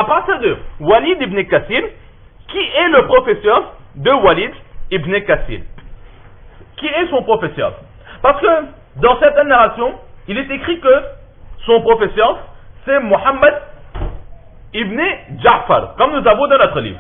À partir de Walid ibn Kassir, qui est le professeur de Walid ibn Kassir? Qui est son professeur? Parce que dans certaines narrations, il est écrit que son professeur, c'est Mohammed ibn Ja'far, comme nous avons dans notre livre.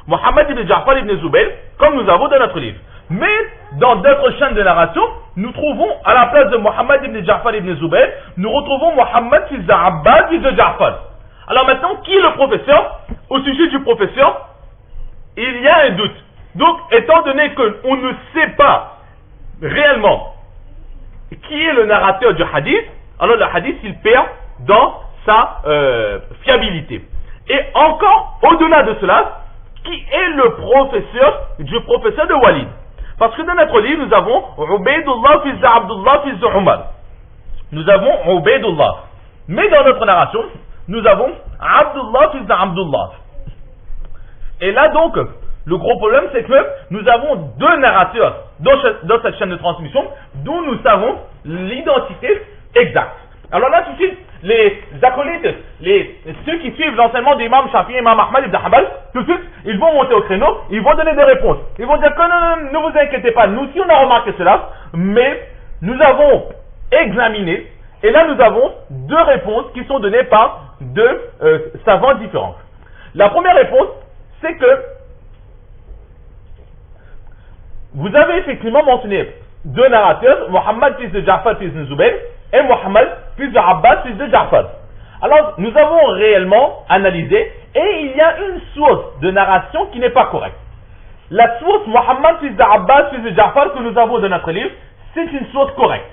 Mohammed ibn Ja'far ibn Zubayr, comme nous avons dans notre livre. Mais dans d'autres chaînes de narration, nous trouvons à la place de Mohammed ibn Ja'far ibn Zubayr, nous retrouvons Mohammed fils d'Abbas fils de Ja'far. Alors maintenant, qui est le professeur? Au sujet du professeur, il y a un doute. Donc, étant donné qu'on ne sait pas réellement qui est le narrateur du hadith, alors le hadith, il perd dans sa fiabilité. Et encore, au-delà de cela, qui est le professeur du professeur de Walid? Parce que dans notre livre, nous avons Ubaydullah fils d'Abdullah fils de Umar. Nous avons Ubaydullah. Mais dans notre narration, nous avons Abdullah fils d'Abdullah. Et là donc, le gros problème, c'est que nous avons deux narrateurs dans cette chaîne de transmission dont nous savons l'identité exacte. Alors là, tout de suite, les acolytes, ceux qui suivent l'enseignement d'Imam Shafi'i et Imam Ahmad ibn Hanbal, tout de suite, ils vont monter au créneau, ils vont donner des réponses. Ils vont dire que non, ne vous inquiétez pas, nous aussi on a remarqué cela, mais nous avons examiné, et là nous avons deux réponses qui sont données par deux savants différents. La première réponse, c'est que vous avez effectivement mentionné deux narrateurs, Mohammed fils de Ja'far fils de Zubayr et Mohammed fils de Abbas fils de Ja'far. Alors nous avons réellement analysé et il y a une source de narration qui n'est pas correcte. La source Mohammed fils d'Abbas fils de Ja'far que nous avons dans notre livre, c'est une source correcte.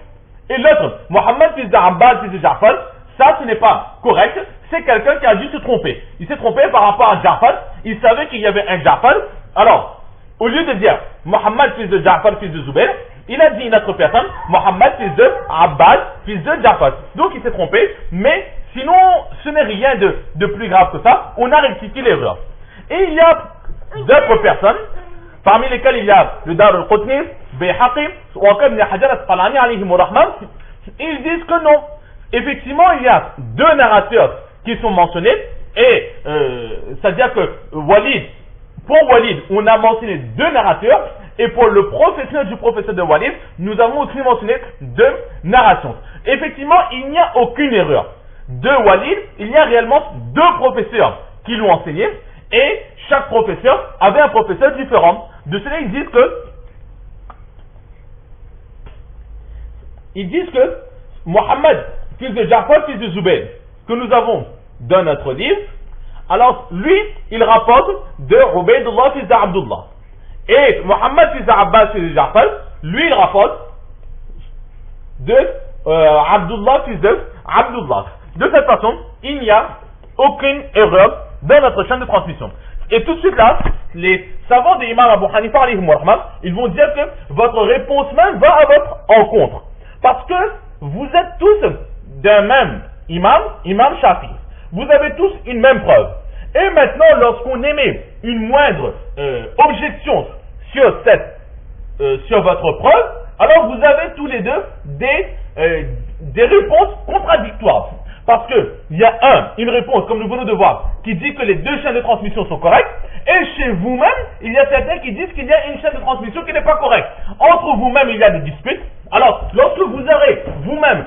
Et l'autre, Mohammed fils d'Abbas fils de Ja'far, ça ce n'est pas correct, c'est quelqu'un qui a dû se tromper. Il s'est trompé par rapport à Ja'far, il savait qu'il y avait un Ja'far. Alors, au lieu de dire Mohammed fils de Ja'far fils de Zubayr, il a dit une autre personne, Mohammed fils de Abbas fils de Ja'far. Donc il s'est trompé, mais sinon ce n'est rien de plus grave que ça, on a rectifié l'erreur. Et il y a d'autres personnes, parmi lesquelles il y a le Dar al-Qutni, Bayhaqi, ou encore Ibn Hajar al-Asqalani alayhim rahman, ils disent que non. Effectivement, il y a deux narrateurs qui sont mentionnés, et c'est-à-dire que pour Walid, on a mentionné deux narrateurs, et pour le professeur du professeur de Walid, nous avons aussi mentionné deux narrations. Effectivement, il n'y a aucune erreur. De Walid, il y a réellement deux professeurs qui l'ont enseigné, et chaque professeur avait un professeur différent. De cela, ils disent que Mohammed, fils de Ja'far, fils de Zubayr, que nous avons dans notre livre, alors lui, il rapporte de Ubaydullah, fils d'Abdullah. Et Mohammed, fils d'Abbas, fils de Ja'far, lui, il rapporte de Abdullah, fils d'Abdullah. De cette façon, il n'y a aucune erreur dans notre chaîne de transmission. Et tout de suite là, les savants de l'imam Abu Hanifa, alayhim rahman, ils vont dire que votre réponse même va à votre encontre. Parce que vous êtes tous d'un même imam Shafi. Vous avez tous une même preuve. Et maintenant, lorsqu'on émet une moindre objection sur votre preuve, alors vous avez tous les deux des réponses contradictoires. Parce que il y a une réponse, comme nous venons de voir, qui dit que les deux chaînes de transmission sont correctes, et chez vous-même, il y a certains qui disent qu'il y a une chaîne de transmission qui n'est pas correcte. Entre vous-même, il y a des disputes. Alors, lorsque vous aurez vous-même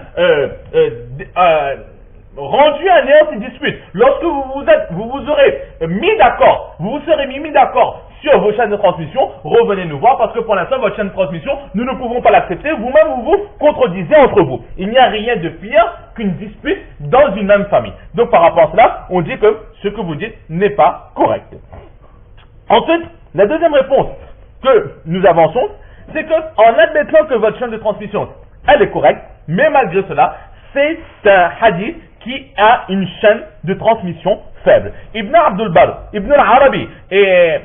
rendu à néant ces disputes, lorsque vous vous aurez mis d'accord, vous vous serez mis d'accord sur vos chaînes de transmission, revenez nous voir parce que pour l'instant, votre chaîne de transmission, nous ne pouvons pas l'accepter. Vous-même, vous vous contredisez entre vous. Il n'y a rien de pire qu'une dispute dans une même famille. Donc, par rapport à cela, on dit que ce que vous dites n'est pas correct. Ensuite, la deuxième réponse que nous avançons, c'est que en admettant que votre chaîne de transmission, elle est correcte, mais malgré cela, c'est un hadith qui a une chaîne de transmission faible. Ibn Abdul Barr, Ibn al-Arabi et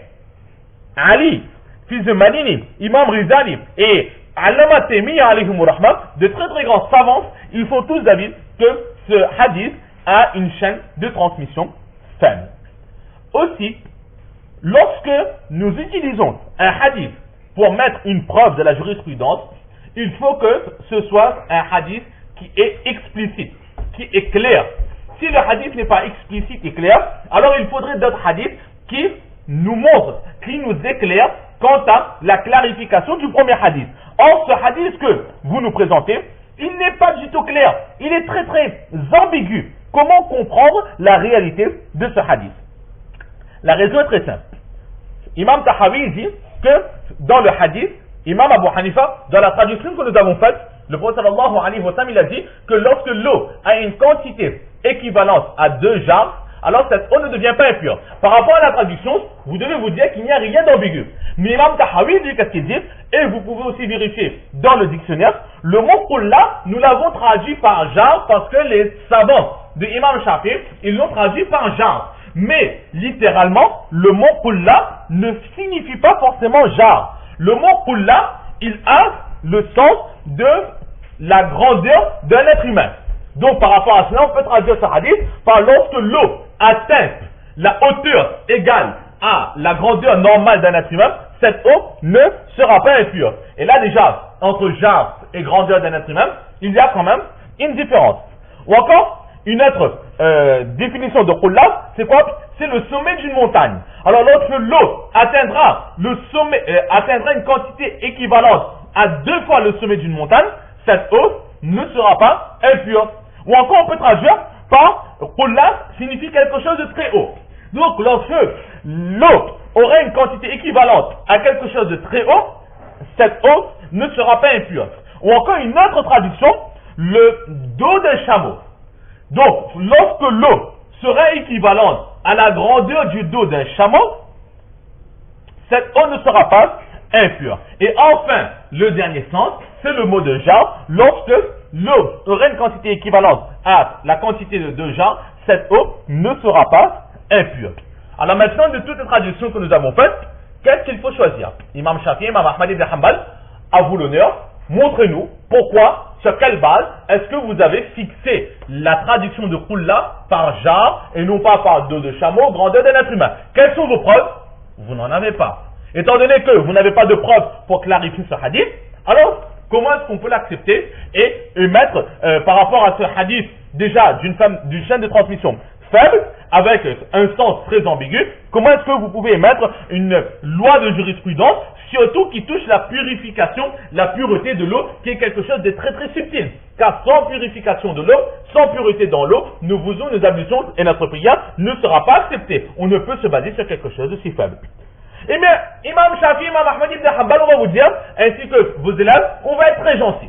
Ali, fils de Manini, Imam Rizali et Allama Taymiyya alayhim rahman, de très très grands savants, ils sont tous d'avis que ce hadith a une chaîne de transmission faible. Aussi, lorsque nous utilisons un hadith pour mettre une preuve de la jurisprudence, il faut que ce soit un hadith qui est explicite, qui est clair, Si le hadith n'est pas explicite et clair, alors il faudrait d'autres hadiths qui nous montrent, qui nous éclairent quant à la clarification du premier hadith. Or, ce hadith que vous nous présentez, il n'est pas du tout clair. Il est très très ambigu. Comment comprendre la réalité de ce hadith? La raison est très simple. Imam Tahawi dit que dans le hadith, Imam Abu Hanifa, dans la traduction que nous avons faite, le prophète sallallahu alayhi wa sallam, il a dit que lorsque l'eau a une quantité équivalente à 2 jarres, alors cette eau ne devient pas impure. Par rapport à la traduction, vous devez vous dire qu'il n'y a rien d'ambigu. Mais Imam Tahawi dit qu'est-ce qu'il dit, et vous pouvez aussi vérifier dans le dictionnaire, le mot kulla, nous l'avons traduit par jarre parce que les savants de Imam Shafi, ils l'ont traduit par jarre. Mais littéralement, le mot kulla ne signifie pas forcément jarre. Le mot kulla, il a le sens de la grandeur d'un être humain. Donc par rapport à cela, on peut traduire ce hadith par lorsque l'eau atteint la hauteur égale à la grandeur normale d'un être humain, cette eau ne sera pas impure. Et là déjà, entre jarre et grandeur d'un être humain, il y a quand même une différence. Ou encore, une autre définition de kulla, c'est quoi? C'est le sommet d'une montagne. Alors lorsque l'eau atteindra le sommet, atteindra une quantité équivalente à 2 fois le sommet d'une montagne, cette eau ne sera pas impure. Ou encore on peut traduire par kulla signifie quelque chose de très haut. Donc lorsque l'eau aura une quantité équivalente à quelque chose de très haut, cette eau ne sera pas impure. Ou encore une autre traduction, le dos d'un chameau. Donc lorsque l'eau sera équivalente à la grandeur du dos d'un chameau, cette eau ne sera pas impure. Et enfin, le dernier sens, c'est le mot de jarre. Lorsque l'eau aura une quantité équivalente à la quantité de 2 jarres, cette eau ne sera pas impure. Alors maintenant, de toutes les traductions que nous avons faites, qu'est-ce qu'il faut choisir? Imam Shafi, Imam Ahmad ibn Hanbal, à vous l'honneur, montrez-nous pourquoi, sur quelle base, est-ce que vous avez fixé la traduction de kulla par jarre et non pas par dos de chameau, grandeur d'un être humain. Quelles sont vos preuves? Vous n'en avez pas. Étant donné que vous n'avez pas de preuves pour clarifier ce hadith, alors comment est-ce qu'on peut l'accepter et mettre par rapport à ce hadith déjà d'une chaîne de transmission faible, avec un sens très ambigu, comment est-ce que vous pouvez émettre une loi de jurisprudence, surtout qui touche la purification, la pureté de l'eau, qui est quelque chose de très très subtil. Car sans purification de l'eau, sans pureté dans l'eau, nous faisons nos ablutions et notre prière ne sera pas acceptée. On ne peut se baser sur quelque chose de si faible. Eh bien, Imam Shafi, Imam Ahmad ibn Hanbal, on va vous dire, ainsi que vos élèves, on va être très gentil.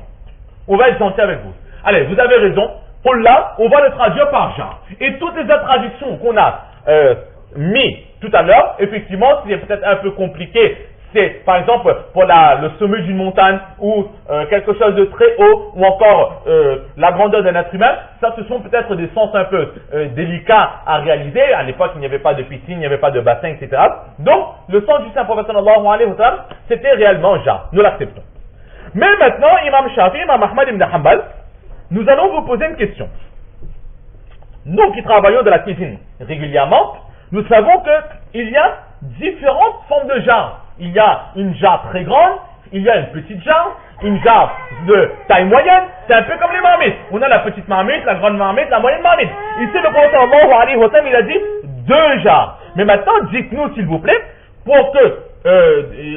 On va être gentil avec vous. Allez, vous avez raison. Pour là, on va le traduire par genre. Et toutes les autres traductions qu'on a mis tout à l'heure, effectivement, c'est peut-être un peu compliqué. C'est, par exemple, pour le sommet d'une montagne ou quelque chose de très haut ou encore la grandeur d'un être humain. Ça, ce sont peut-être des sens un peu délicats à réaliser. À l'époque, il n'y avait pas de piscine, il n'y avait pas de bassin, etc. Donc, le sens du Saint-Prophète sallallahu alayhi wa sallam, c'était réellement genre. Nous l'acceptons. Mais maintenant, Imam Shafi, Imam Ahmad ibn Hanbal, nous allons vous poser une question. Nous qui travaillons de la cuisine régulièrement, nous savons qu'il y a différentes formes de jarres. Il y a une jarre très grande, il y a une petite jarre, une jarre de taille moyenne. C'est un peu comme les marmites. On a la petite marmite, la grande marmite, la moyenne marmite. Ici, le prophète sallallahu alayhi wa sallam, il a dit 2 jarres. Mais maintenant, dites-nous s'il vous plaît, pour que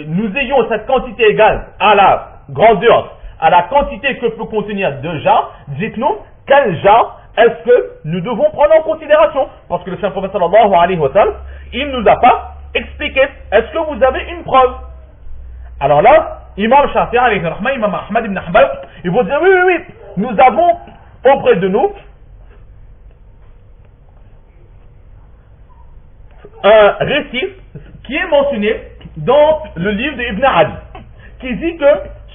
nous ayons cette quantité égale à la grandeur, à la quantité que peut contenir 2 jarres, dites-nous quel jarre est-ce que nous devons prendre en considération. Parce que le Saint-Prophète sallallahu alayhi wa sallam, il ne nous a pas expliqué. Est-ce que vous avez une preuve? Alors là, Imam Shafi'i alayhi rahma, Imam Ahmad ibn Hanbal, ils vont dire oui, nous avons auprès de nous un récit qui est mentionné dans le livre d'Ibn Adi, qui dit que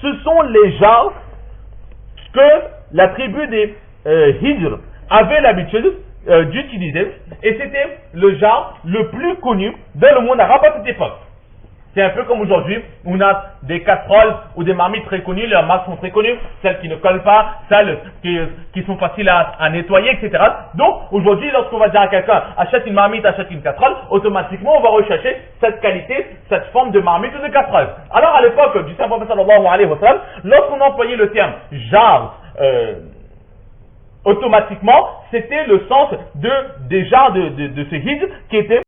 ce sont les jarres que la tribu des Hijr avait l'habitude d'utiliser, et c'était le jarre le plus connu dans le monde arabe à cette époque. C'est un peu comme aujourd'hui, on a des casseroles ou des marmites très connues, leurs marques sont très connues, celles qui ne collent pas, celles qui sont faciles à nettoyer, etc. Donc, aujourd'hui, lorsqu'on va dire à quelqu'un, achète une marmite, achète une casserole, automatiquement, on va rechercher cette qualité, cette forme de marmite ou de casserole. Alors, à l'époque du Saint-Prophète sallallahu alayhi wa sallam, lorsqu'on employait le terme jarre, automatiquement, c'était le sens de ce hijr qui était